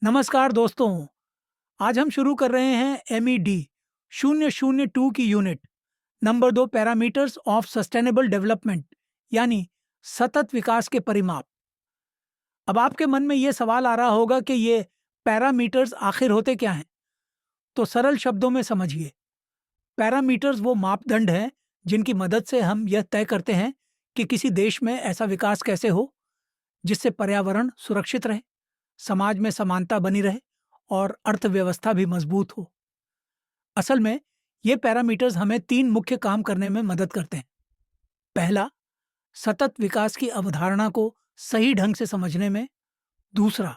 नमस्कार दोस्तों। आज हम शुरू कर रहे हैं MED 002 की unit number 2 parameters of sustainable development यानी सतत विकास के परिमाप। अब आपके मन में ये सवाल आ रहा होगा कि ये पैरामीटर्स आखिर होते क्या हैं। तो सरल शब्दों में समझिए, पैरामीटर्स वो मापदंड हैं जिनकी मदद से हम यह तय करते हैं कि किसी देश में ऐसा विकास कैसे हो जिससे पर्यावरण सुरक्षित रहे, समाज में समानता बनी रहे और अर्थव्यवस्था भी मजबूत हो। असल में ये पैरामीटर्स हमें तीन मुख्य काम करने में मदद करते हैं। पहला, सतत विकास की अवधारणा को सही ढंग से समझने में। दूसरा,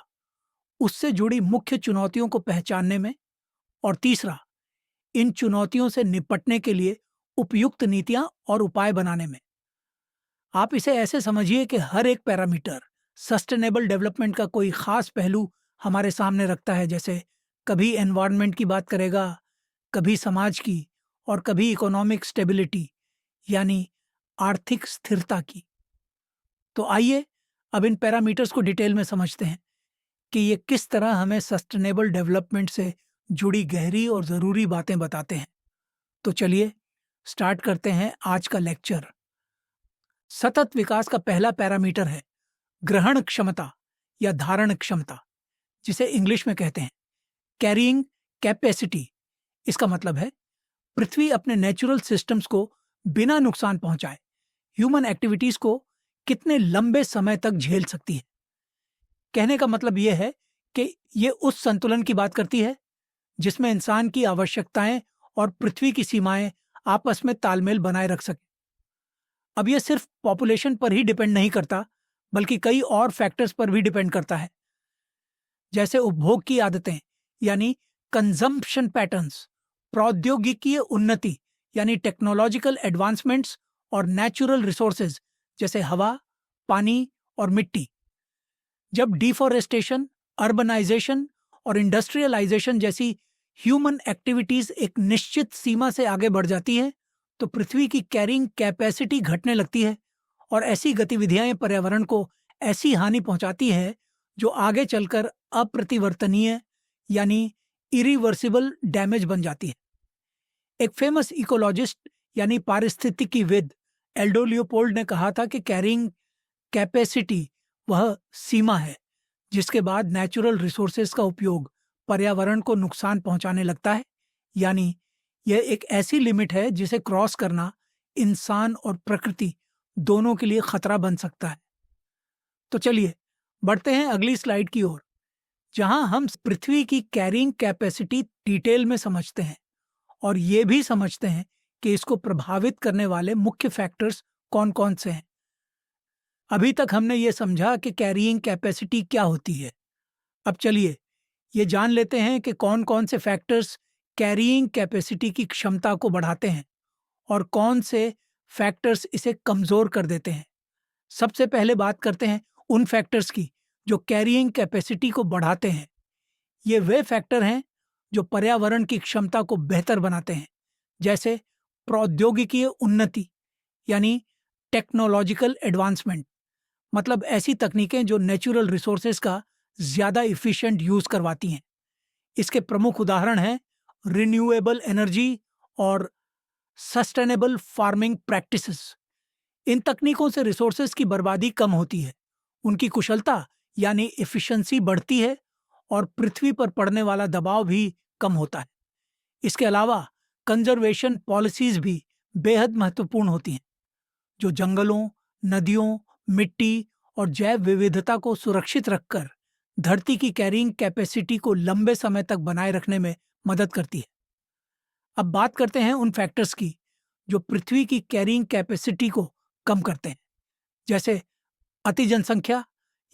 उससे जुड़ी मुख्य चुनौतियों को पहचानने में। और तीसरा, इन चुनौतियों से निपटने के लिए उपयुक्त नीतियां और उपाय बनाने में। आप इसे ऐसे समझिए कि हर एक पैरामीटर सस्टेनेबल डेवलपमेंट का कोई खास पहलू हमारे सामने रखता है। जैसे कभी एनवायरनमेंट की बात करेगा, कभी समाज की, और कभी इकोनॉमिक स्टेबिलिटी यानी आर्थिक स्थिरता की। तो आइए अब इन पैरामीटर्स को डिटेल में समझते हैं कि ये किस तरह हमें सस्टेनेबल डेवलपमेंट से जुड़ी गहरी और ज़रूरी बातें बताते हैं। तो चलिए स्टार्ट करते हैं आज का लेक्चर। सतत विकास का पहला पैरामीटर है ग्रहण क्षमता या धारण क्षमता, जिसे इंग्लिश में कहते हैं कैरिंग कैपेसिटी। इसका मतलब है पृथ्वी अपने नेचुरल सिस्टम्स को बिना नुकसान पहुंचाए ह्यूमन एक्टिविटीज को कितने लंबे समय तक झेल सकती है। कहने का मतलब यह है कि ये उस संतुलन की बात करती है जिसमें इंसान की आवश्यकताएं और पृथ्वी की सीमाएं आपस में तालमेल बनाए रख सके। अब यह सिर्फ पॉपुलेशन पर ही डिपेंड नहीं करता, बल्कि कई और फैक्टर्स पर भी डिपेंड करता है, जैसे उपभोग की आदतें यानी कंजम्पशन पैटर्न्स, प्रौद्योगिकीय उन्नति यानी टेक्नोलॉजिकल एडवांसमेंट्स, और नेचुरल रिसोर्सेज जैसे हवा, पानी और मिट्टी। जब डिफॉरेस्टेशन, अर्बनाइजेशन और इंडस्ट्रियलाइजेशन जैसी ह्यूमन एक्टिविटीज एक निश्चित सीमा से आगे बढ़ जाती है, तो पृथ्वी की कैरिंग कैपेसिटी घटने लगती है और ऐसी गतिविधियां पर्यावरण को ऐसी हानि पहुंचाती है जो आगे चलकर अप्रतिवर्तनीय यानी इरिवर्सिबल डैमेज बन जाती है। एक फेमस इकोलॉजिस्ट यानी पारिस्थितिकीविद एल्डो लियोपोल्ड ने कहा था कि कैरिंग कैपेसिटी वह सीमा है जिसके बाद नेचुरल रिसोर्सेज का उपयोग पर्यावरण को नुकसान पहुंचाने लगता है, यानी यह एक ऐसी लिमिट है जिसे क्रॉस करना इंसान और प्रकृति दोनों के लिए खतरा बन सकता है। तो चलिए बढ़ते हैं अगली स्लाइड की ओर, जहां हम पृथ्वी की कैरिंग कैपेसिटी डिटेल में समझते हैं और ये भी समझते हैं कि इसको प्रभावित करने वाले मुख्य फैक्टर्स कौन कौन से हैं। अभी तक हमने ये समझा कि कैरिंग कैपेसिटी क्या होती है। अब चलिए ये जान लेते हैं कि कौन कौन से फैक्टर्स कैरिंग कैपेसिटी की क्षमता को बढ़ाते हैं और कौन से फैक्टर्स इसे कमज़ोर कर देते हैं। सबसे पहले बात करते हैं उन फैक्टर्स की जो कैरिंग कैपेसिटी को बढ़ाते हैं। ये वे फैक्टर हैं जो पर्यावरण की क्षमता को बेहतर बनाते हैं, जैसे प्रौद्योगिकीय उन्नति यानी टेक्नोलॉजिकल एडवांसमेंट, मतलब ऐसी तकनीकें जो नेचुरल रिसोर्सेज का ज़्यादा इफ़िशिएंट यूज़ करवाती हैं। इसके प्रमुख उदाहरण हैं रिन्यूएबल एनर्जी और सस्टेनेबल फार्मिंग प्रैक्टिसेस। इन तकनीकों से रिसोर्सेज की बर्बादी कम होती है, उनकी कुशलता यानी एफिशिएंसी बढ़ती है और पृथ्वी पर पड़ने वाला दबाव भी कम होता है। इसके अलावा कंजर्वेशन पॉलिसीज भी बेहद महत्वपूर्ण होती हैं, जो जंगलों, नदियों, मिट्टी और जैव विविधता को सुरक्षित रखकर धरती की कैरिंग कैपेसिटी को लंबे समय तक बनाए रखने में मदद करती है। अब बात करते हैं उन फैक्टर्स की जो पृथ्वी की कैरिंग कैपेसिटी को कम करते हैं, जैसे अति जनसंख्या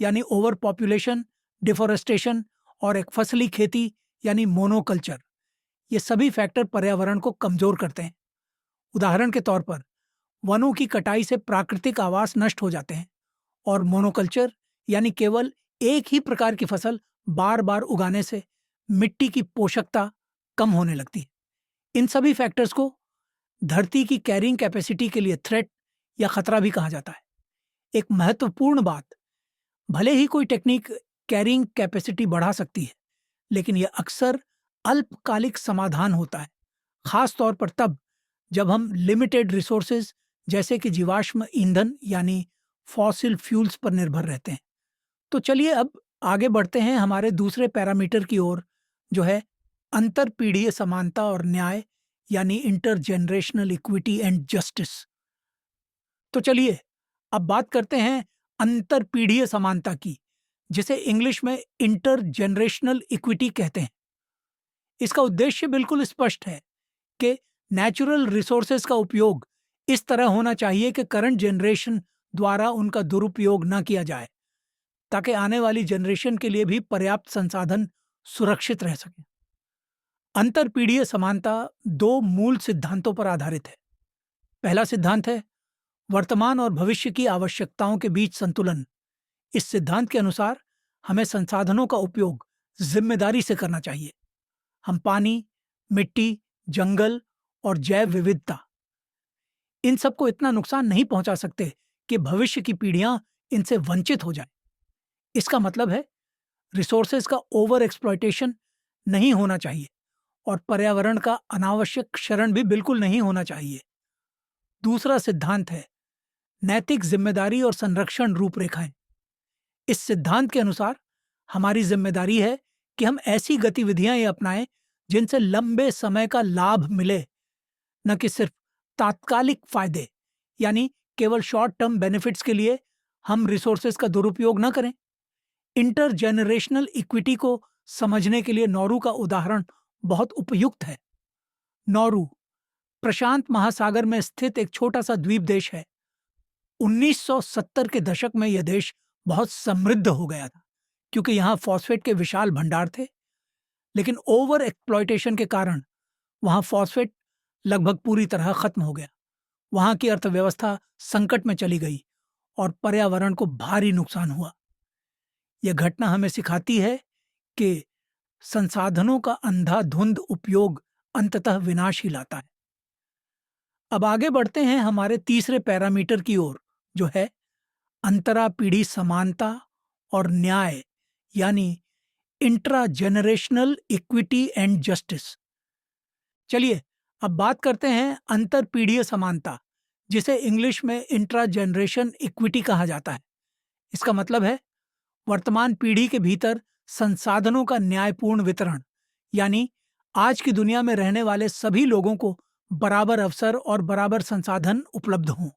यानी ओवर पॉपुलेशन, डिफोरेस्टेशन और एक फसली खेती यानी मोनोकल्चर। ये सभी फैक्टर पर्यावरण को कमजोर करते हैं। उदाहरण के तौर पर वनों की कटाई से प्राकृतिक आवास नष्ट हो जाते हैं और मोनोकल्चर यानी केवल एक ही प्रकार की फसल बार बार उगाने से मिट्टी की पोषकता कम होने लगती है। इन सभी फैक्टर्स को धरती की कैरिंग कैपेसिटी के लिए थ्रेट या खतरा भी कहा जाता है। एक महत्वपूर्ण बात, भले ही कोई टेक्निक कैरिंग कैपेसिटी बढ़ा सकती है, लेकिन यह अक्सर अल्पकालिक समाधान होता है, खास तौर पर तब जब हम लिमिटेड रिसोर्सेज जैसे कि जीवाश्म ईंधन यानी फॉसिल फ्यूल्स पर निर्भर रहते हैं। तो चलिए अब आगे बढ़ते हैं हमारे दूसरे पैरामीटर की ओर, जो है अंतरपीढ़ीय समानता और न्याय यानी इंटरजेनरेशनल इक्विटी एंड जस्टिस। तो चलिए अब बात करते हैं अंतरपीढ़ीय समानता की, जिसे इंग्लिश में इंटरजेनरेशनल इक्विटी कहते हैं। इसका उद्देश्य बिल्कुल स्पष्ट है कि नेचुरल रिसोर्सेज का उपयोग इस तरह होना चाहिए कि करंट जनरेशन द्वारा उनका दुरुपयोग न किया जाए, ताकि आने वाली जनरेशन के लिए भी पर्याप्त संसाधन सुरक्षित रह सके। अंतरपीढ़ीय समानता दो मूल सिद्धांतों पर आधारित है। पहला सिद्धांत है वर्तमान और भविष्य की आवश्यकताओं के बीच संतुलन। इस सिद्धांत के अनुसार हमें संसाधनों का उपयोग जिम्मेदारी से करना चाहिए। हम पानी, मिट्टी, जंगल और जैव विविधता, इन सबको इतना नुकसान नहीं पहुंचा सकते कि भविष्य की पीढ़ियां इनसे वंचित हो जाएं। इसका मतलब है रिसोर्सेज का ओवर एक्सप्लॉयटेशन नहीं होना चाहिए और पर्यावरण का अनावश्यक क्षरण भी बिल्कुल नहीं होना चाहिए। दूसरा सिद्धांत है नैतिक जिम्मेदारी और संरक्षण रूपरेखाएं। इस सिद्धांत के अनुसार हमारी जिम्मेदारी है कि हम ऐसी गतिविधियां अपनाएं जिनसे लंबे समय का लाभ मिले, न कि सिर्फ तात्कालिक फायदे, यानी केवल शॉर्ट टर्म बेनिफिट्स के लिए हम रिसोर्सेज का दुरुपयोग न करें। इंटरजेनरेशनल इक्विटी को समझने के लिए नौरू का उदाहरण बहुत उपयुक्त है। नौरू प्रशांत महासागर में स्थित एक छोटा सा द्वीप देश है। 1970 के दशक में यह देश बहुत समृद्ध हो गया था क्योंकि यहाँ फॉस्फेट के विशाल भंडार थे, लेकिन ओवर एक्सप्लॉयटेशन के कारण वहाँ फॉस्फेट लगभग पूरी तरह खत्म हो गया। वहाँ की अर्थव्यवस्था संकट में चली गई और पर्यावरण को भारी नुकसान हुआ। यह घटना हमें सिखाती है कि संसाधनों का अंधाधुंध उपयोग अंततः विनाश ही लाता है। अब आगे बढ़ते हैं हमारे तीसरे पैरामीटर की ओर, जो है अंतरापीढ़ी समानता और न्याय यानी intra generational equity and justice. चलिए अब बात करते हैं अंतरपीढ़ीय समानता, जिसे इंग्लिश में इंट्रा जनरेशन इक्विटी कहा जाता है। इसका मतलब है वर्तमान पीढ़ी के भीतर संसाधनों का न्यायपूर्ण वितरण, यानी आज की दुनिया में रहने वाले सभी लोगों को बराबर अवसर और बराबर संसाधन उपलब्ध हों।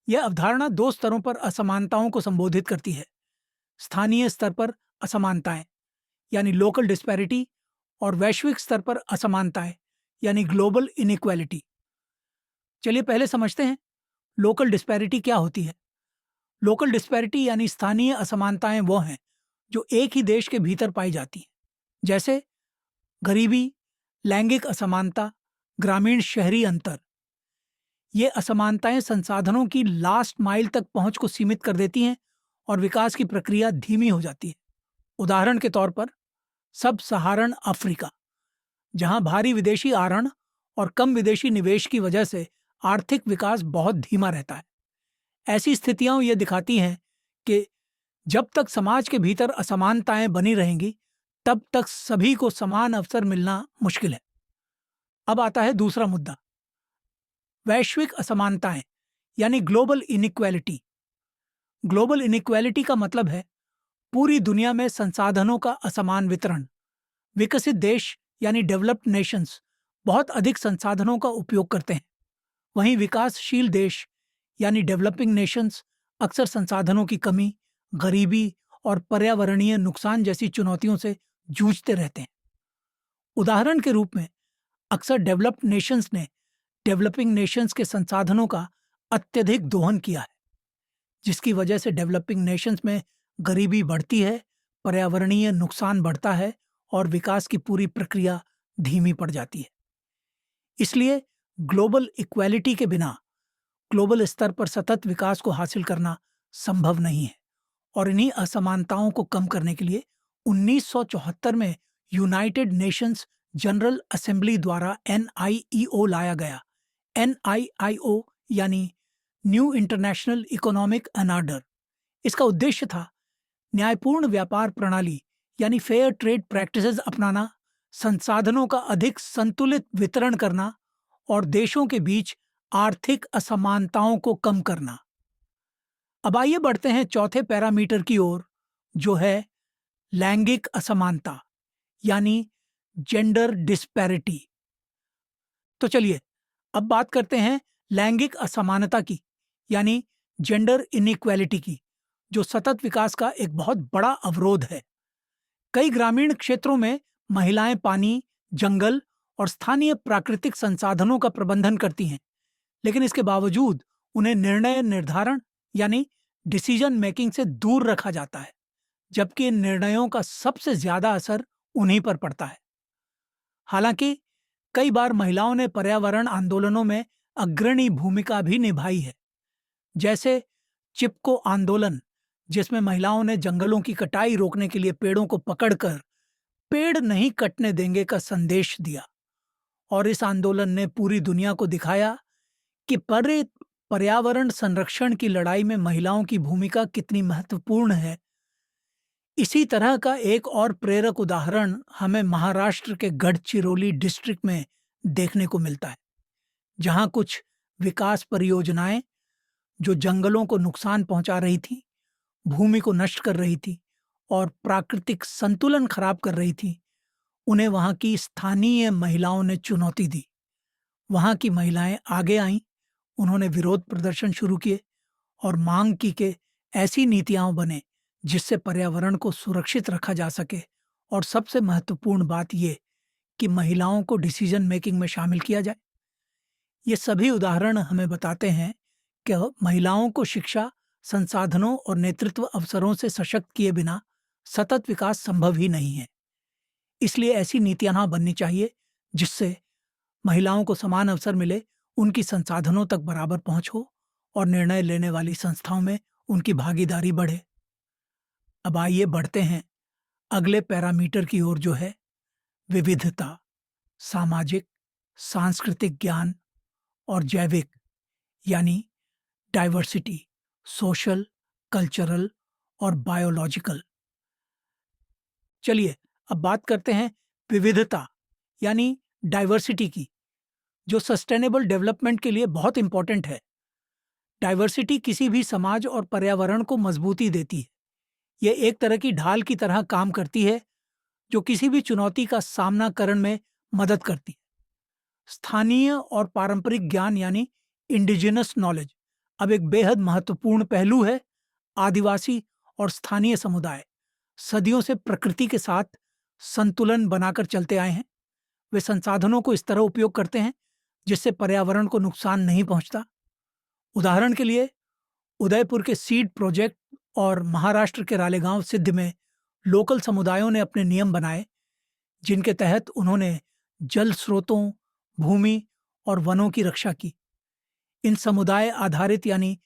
यह अवधारणा दो स्तरों पर असमानताओं को संबोधित करती है। स्थानीय स्तर पर असमानताएं यानी लोकल डिस्पैरिटी, और वैश्विक स्तर पर असमानताएं यानी ग्लोबल इनइक्वालिटी। चलिए पहले समझते हैं लोकल डिस्पैरिटी क्या होती है। लोकल डिस्पैरिटी यानी स्थानीय असमानताएं वो हैं जो एक ही देश के भीतर पाई जाती हैं, जैसे गरीबी, लैंगिक असमानता, ग्रामीण शहरी अंतर। ये असमानताएं संसाधनों की लास्ट माइल तक पहुंच को सीमित कर देती हैं और विकास की प्रक्रिया धीमी हो जाती है। उदाहरण के तौर पर सब सहारन अफ्रीका, जहां भारी विदेशी आहरण और कम विदेशी निवेश की वजह से आर्थिक विकास बहुत धीमा रहता है। ऐसी स्थितियां ये दिखाती हैं कि जब तक समाज के भीतर असमानताएं बनी रहेंगी, तब तक सभी को समान अवसर मिलना मुश्किल है। अब आता है दूसरा मुद्दा, वैश्विक असमानताएं यानी ग्लोबल इनइक्वालिटी। ग्लोबल इनइक्वालिटी का मतलब है पूरी दुनिया में संसाधनों का असमान वितरण। विकसित देश यानी डेवलप्ड नेशंस बहुत अधिक संसाधनों का उपयोग करते हैं, वहीं विकासशील देश यानी डेवलपिंग नेशंस अक्सर संसाधनों की कमी, गरीबी और पर्यावरणीय नुकसान जैसी चुनौतियों से जूझते रहते हैं। उदाहरण के रूप में अक्सर डेवलप्ड नेशंस ने डेवलपिंग नेशंस के संसाधनों का अत्यधिक दोहन किया है, जिसकी वजह से डेवलपिंग नेशंस में गरीबी बढ़ती है, पर्यावरणीय नुकसान बढ़ता है और विकास की पूरी प्रक्रिया धीमी पड़ जाती है। इसलिए ग्लोबल इक्वालिटी के बिना ग्लोबल स्तर पर सतत विकास को हासिल करना संभव नहीं है, और इन्हीं असमानताओं को कम करने के लिए 1974 में यूनाइटेड नेशंस जनरल असेंबली द्वारा NIEO लाया गया। NIIO यानी new international economic and order. इसका उद्देश्य था न्यायपूर्ण व्यापार प्रणाली यानी फेयर ट्रेड प्रैक्टिसेस अपनाना, संसाधनों का अधिक संतुलित वितरण करना और देशों के बीच आर्थिक असमानताओं को कम करना। अब आइए बढ़ते हैं चौथे पैरामीटर की ओर, जो है लैंगिक असमानता यानी जेंडर डिस्पैरिटी। तो चलिए अब बात करते हैं लैंगिक असमानता की यानी जेंडर इनइक्वालिटी की, जो सतत विकास का एक बहुत बड़ा अवरोध है। कई ग्रामीण क्षेत्रों में महिलाएं पानी, जंगल और स्थानीय प्राकृतिक संसाधनों का प्रबंधन करती हैं, लेकिन इसके बावजूद उन्हें निर्णय निर्धारण यानी डिसीजन मेकिंग से दूर रखा जाता है, जबकि इन निर्णयों का सबसे ज्यादा असर उन्हीं पर पड़ता है। हालांकि कई बार महिलाओं ने पर्यावरण आंदोलनों में अग्रणी भूमिका भी निभाई है, जैसे चिपको आंदोलन, जिसमें महिलाओं ने जंगलों की कटाई रोकने के लिए पेड़ों को पकड़कर पेड़ नहीं कटने देंगे का संदेश दिया। और इस आंदोलन ने पूरी दुनिया को दिखाया कि पर्यावरण संरक्षण की लड़ाई में महिलाओं की भूमिका कितनी महत्वपूर्ण है। इसी तरह का एक और प्रेरक उदाहरण हमें महाराष्ट्र के गढ़चिरौली डिस्ट्रिक्ट में देखने को मिलता है, जहां कुछ विकास परियोजनाएं जो जंगलों को नुकसान पहुंचा रही थी, भूमि को नष्ट कर रही थी और प्राकृतिक संतुलन खराब कर रही थी, उन्हें वहां की स्थानीय महिलाओं ने चुनौती दी। वहां की महिलाएं आगे आईं, उन्होंने विरोध प्रदर्शन शुरू किए और मांग की कि ऐसी नीतियां बने जिससे पर्यावरण को सुरक्षित रखा जा सके, और सबसे महत्वपूर्ण बात यह कि महिलाओं को डिसीजन मेकिंग में शामिल किया जाए। ये सभी उदाहरण हमें बताते हैं कि महिलाओं को शिक्षा, संसाधनों और नेतृत्व अवसरों से सशक्त किए बिना सतत विकास संभव ही नहीं है। इसलिए ऐसी नीतियां बननी चाहिए जिससे महिलाओं को समान अवसर मिले, उनकी संसाधनों तक बराबर पहुंच हो और निर्णय लेने वाली संस्थाओं में उनकी भागीदारी बढ़े। अब आइए बढ़ते हैं अगले पैरामीटर की ओर, जो है विविधता, सामाजिक, सांस्कृतिक ज्ञान और जैविक यानी डाइवर्सिटी, सोशल, कल्चरल और बायोलॉजिकल। चलिए अब बात करते हैं विविधता यानी डाइवर्सिटी की, जो सस्टेनेबल डेवलपमेंट के लिए बहुत इंपॉर्टेंट है। डाइवर्सिटी किसी भी समाज और पर्यावरण को मजबूती देती है। यह एक तरह की ढाल की तरह काम करती है जो किसी भी चुनौती का सामना करने में मदद करती है। स्थानीय और पारंपरिक ज्ञान यानी इंडिजिनस नॉलेज अब एक बेहद महत्वपूर्ण पहलू है। आदिवासी और स्थानीय समुदाय सदियों से प्रकृति के साथ संतुलन बनाकर चलते आए हैं। वे संसाधनों को इस तरह उपयोग करते हैं जिससे पर्यावरण को नुकसान नहीं पहुंचता। उदाहरण के लिए उदयपुर के सीड प्रोजेक्ट और महाराष्ट्र के रालेगांव सिद्ध में लोकल समुदायों ने अपने नियम बनाए, जिनके तहत उन्होंने जल स्रोतों, भूमि और वनों की रक्षा की। इन समुदाय आधारित यानी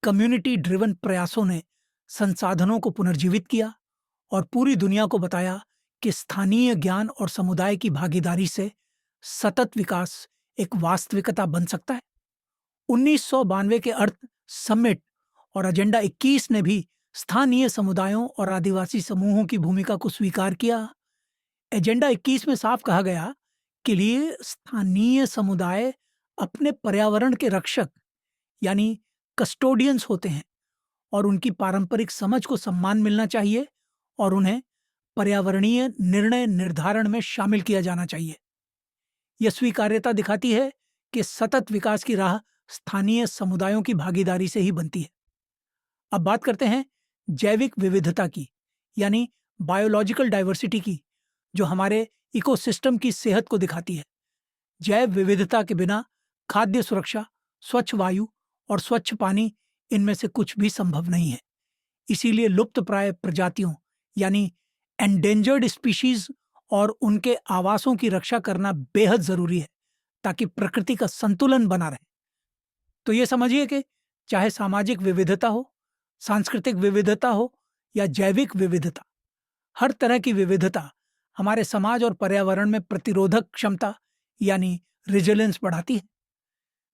कम्युनिटी ड्रिवन प्रयासों ने संसाधनों को पुनर्जीवित किया और पूरी दुनिया को बताया कि स्थानीय ज्ञान और समुदाय की भागीदारी से सतत विकास एक वास्तविकता बन सकता है। 1992 के अर्थ समिट और एजेंडा 21 ने भी स्थानीय समुदायों और आदिवासी समूहों की भूमिका को स्वीकार किया। एजेंडा 21 में साफ कहा गया कि लिए स्थानीय समुदाय अपने पर्यावरण के रक्षक यानी कस्टोडियंस होते हैं और उनकी पारंपरिक समझ को सम्मान मिलना चाहिए और उन्हें पर्यावरणीय निर्णय निर्धारण में शामिल किया जाना चाहिए। यह स्वीकार्यता दिखाती है कि सतत विकास की राह स्थानीय समुदायों की भागीदारी से ही बनती है। अब बात करते हैं जैविक विविधता की यानी बायोलॉजिकल डाइवर्सिटी की, जो हमारे इकोसिस्टम की सेहत को दिखाती है। जैव विविधता के बिना खाद्य सुरक्षा, स्वच्छ वायु और स्वच्छ पानी, इनमें से कुछ भी संभव नहीं है। इसीलिए लुप्तप्राय प्रजातियों यानी एंडेंजर्ड स्पीशीज और उनके आवासों की रक्षा करना बेहद जरूरी है ताकि प्रकृति का संतुलन बना रहे। तो ये समझिए कि चाहे सामाजिक विविधता हो, सांस्कृतिक विविधता हो या जैविक विविधता, हर तरह की विविधता हमारे समाज और पर्यावरण में प्रतिरोधक क्षमता यानी रेजिलियंस बढ़ाती है।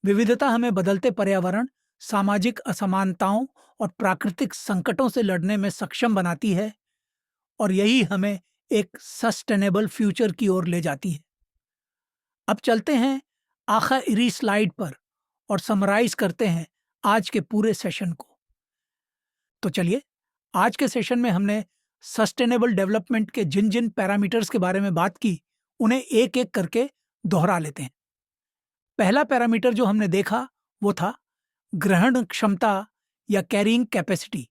विविधता हमें बदलते पर्यावरण, सामाजिक असमानताओं और प्राकृतिक संकटों से लड़ने में सक्षम बनाती है और यही हमें एक सस्टेनेबल फ्यूचर की ओर ले जाती है। अब चलते हैं आखिरी स्लाइड पर और समराइज करते हैं आज के पूरे सेशन को। तो चलिए, आज के सेशन में हमने सस्टेनेबल डेवलपमेंट के जिन जिन पैरामीटर्स के बारे में बात की, उन्हें एक एक करके दोहरा लेते हैं। पहला पैरामीटर जो हमने देखा वो था ग्रहण क्षमता या कैरिंग कैपेसिटी।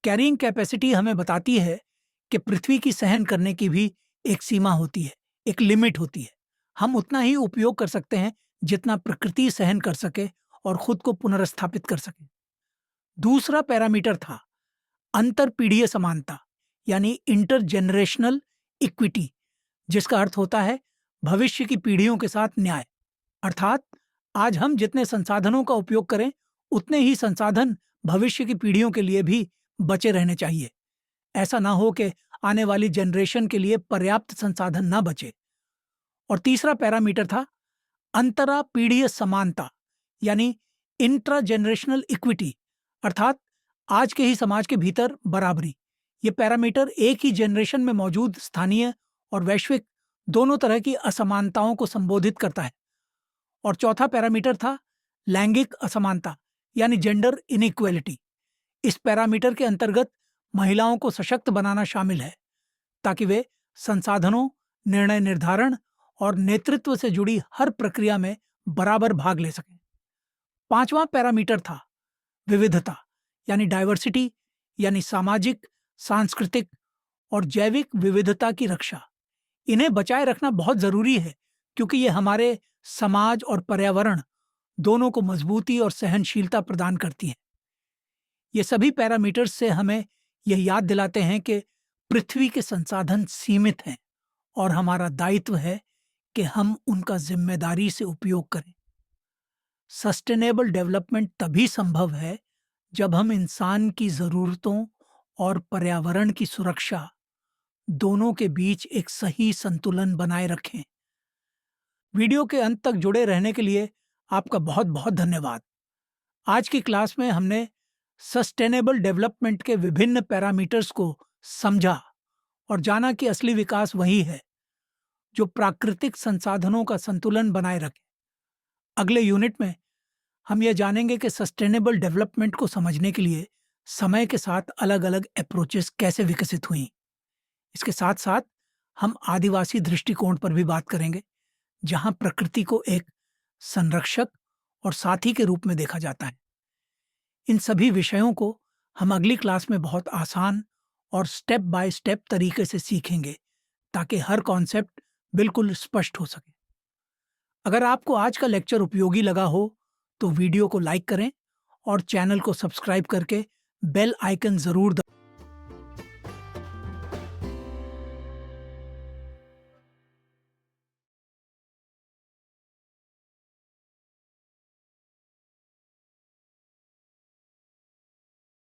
कैरिंग कैपेसिटी हमें बताती है कि पृथ्वी की सहन करने की भी एक सीमा होती है, एक लिमिट होती है। हम उतना ही उपयोग कर सकते हैं जितना प्रकृति सहन कर सके और खुद को पुनर्स्थापित कर सके। दूसरा पैरामीटर था अंतरपीढ़ीय समानता यानी इंटरजेनरेशनल इक्विटी, जिसका अर्थ होता है भविष्य की पीढ़ियों के साथ न्याय। अर्थात आज हम जितने संसाधनों का उपयोग करें उतने ही संसाधन भविष्य की पीढ़ियों के लिए भी बचे रहने चाहिए। ऐसा ना हो कि आने वाली जनरेशन के लिए पर्याप्त संसाधन ना बचे। और तीसरा पैरामीटर था अंतरापीढ़ीय समानता यानी इंट्रा जनरेशनल इक्विटी, अर्थात आज के ही समाज के भीतर बराबरी। ये पैरामीटर एक ही जनरेशन में मौजूद स्थानीय और वैश्विक दोनों तरह की असमानताओं को संबोधित करता है। और चौथा पैरामीटर था लैंगिक असमानता यानी जेंडर इनइक्वेलिटी। इस पैरामीटर के अंतर्गत महिलाओं को सशक्त बनाना शामिल है ताकि वे संसाधनों, निर्णय निर्धारण और नेतृत्व से जुड़ी हर प्रक्रिया में बराबर भाग ले सकें। पांचवां पैरामीटर था विविधता यानी डाइवर्सिटी, यानी सामाजिक, सांस्कृतिक और जैविक विविधता की रक्षा। इन्हें बचाए रखना बहुत जरूरी है क्योंकि ये हमारे समाज और पर्यावरण दोनों को मजबूती और सहनशीलता प्रदान करती हैं। ये सभी पैरामीटर्स से हमें यह याद दिलाते हैं कि पृथ्वी के संसाधन सीमित हैं और हमारा दायित्व है कि हम उनका जिम्मेदारी से उपयोग करें। सस्टेनेबल डेवलपमेंट तभी संभव है जब हम इंसान की ज़रूरतों और पर्यावरण की सुरक्षा दोनों के बीच एक सही संतुलन बनाए रखें। वीडियो के अंत तक जुड़े रहने के लिए आपका बहुत बहुत धन्यवाद। आज की क्लास में हमने सस्टेनेबल डेवलपमेंट के विभिन्न पैरामीटर्स को समझा और जाना कि असली विकास वही है जो प्राकृतिक संसाधनों का संतुलन बनाए रखे। अगले यूनिट में हम यह जानेंगे कि सस्टेनेबल डेवलपमेंट को समझने के लिए समय के साथ अलग अलग अप्रोचेस कैसे विकसित हुई। इसके साथ साथ हम आदिवासी दृष्टिकोण पर भी बात करेंगे, जहां प्रकृति को एक संरक्षक और साथी के रूप में देखा जाता है। इन सभी विषयों को हम अगली क्लास में बहुत आसान और स्टेप बाय स्टेप तरीके से सीखेंगे ताकि हर कॉन्सेप्ट बिल्कुल स्पष्ट हो सके। अगर आपको आज का लेक्चर उपयोगी लगा हो तो वीडियो को लाइक करें और चैनल को सब्सक्राइब करके बेल आइकन जरूर